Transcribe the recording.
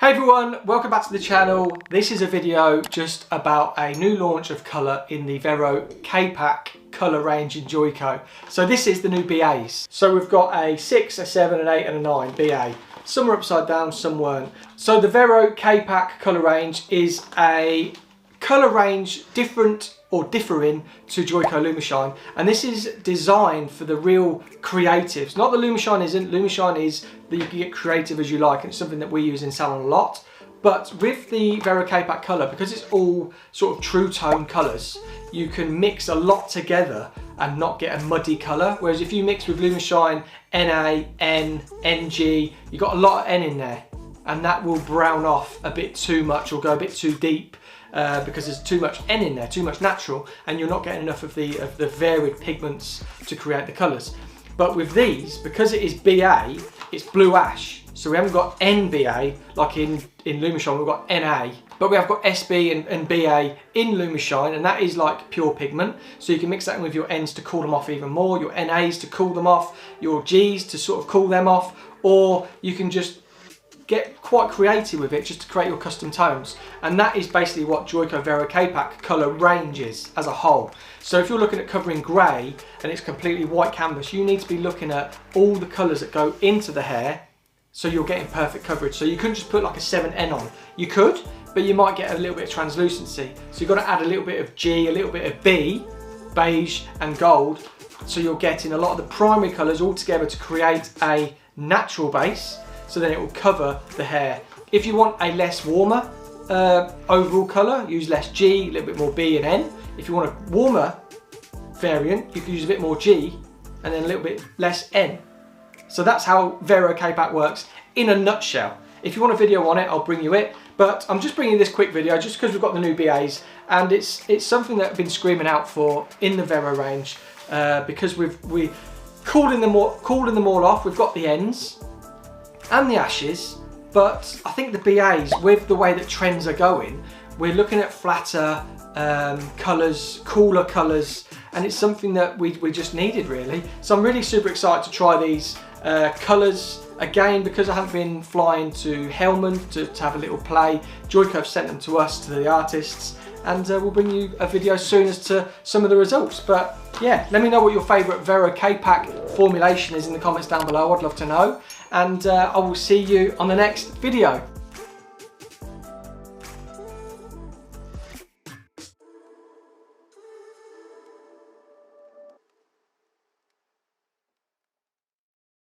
Hey everyone, welcome back to the channel. This is a video just about a new launch of colour in the Vero Kpak colour range in Joico. So this is the new BAs. So we've got a 6, a 7, an 8 and a 9 BA. Some are upside down, some weren't. So the Vero Kpak colour range is a colour range different or differing to Joico Lumishine, and this is designed for the real creatives. Not that Lumishine isn't. Lumishine is that you can get creative as you like, and it's something that we use in Salon a lot. But with the Vero Kpak colour, because it's all sort of true tone colours, you can mix a lot together and not get a muddy colour. Whereas if you mix with Lumishine NA, N, NG, you've got a lot of N in there, and that will brown off a bit too much or go a bit too deep. Because there's too much N in there, too much natural, and you're not getting enough of the varied pigments to create the colours. But with these, because it is BA, it's blue ash. So we haven't got NBA like in Lumishine, we've got NA. But we have got SB and BA in Lumishine, and that is like pure pigment. So you can mix that in with your Ns to cool them off even more, your NAs to cool them off, your Gs to sort of cool them off, or you can just get quite creative with it just to create your custom tones. And that is basically what Joico Vero Kpak colour range is as a whole. So if you're looking at covering grey and it's completely white canvas, you need to be looking at all the colours that go into the hair so you're getting perfect coverage. So you couldn't just put like a 7N on. You could, but you might get a little bit of translucency. So you've got to add a little bit of G, a little bit of B, beige and gold, so you're getting a lot of the primary colours all together to create a natural base. So then it will cover the hair. If you want a less warmer overall colour, use less G, a little bit more B and N. If you want a warmer variant, you can use a bit more G and then a little bit less N. So that's how Vero Kpak works in a nutshell. If you want a video on it, I'll bring you it. But I'm just bringing this quick video just because we've got the new BAs, and it's something that I've been screaming out for in the Vero range because we're cooling them all off. We've got the ends and the ashes, but I think the BAs, with the way that trends are going, we're looking at flatter colours, cooler colours, and it's something that we just needed really. So I'm really super excited to try these colours again, because I haven't been flying to Helmand to have a little play. Joico have sent them to us, to the artists, and we'll bring you a video soon as to some of the results. But yeah, let me know what your favourite Vero Kpak formulation is in the comments down below. I'd love to know. And I will see you on the next video.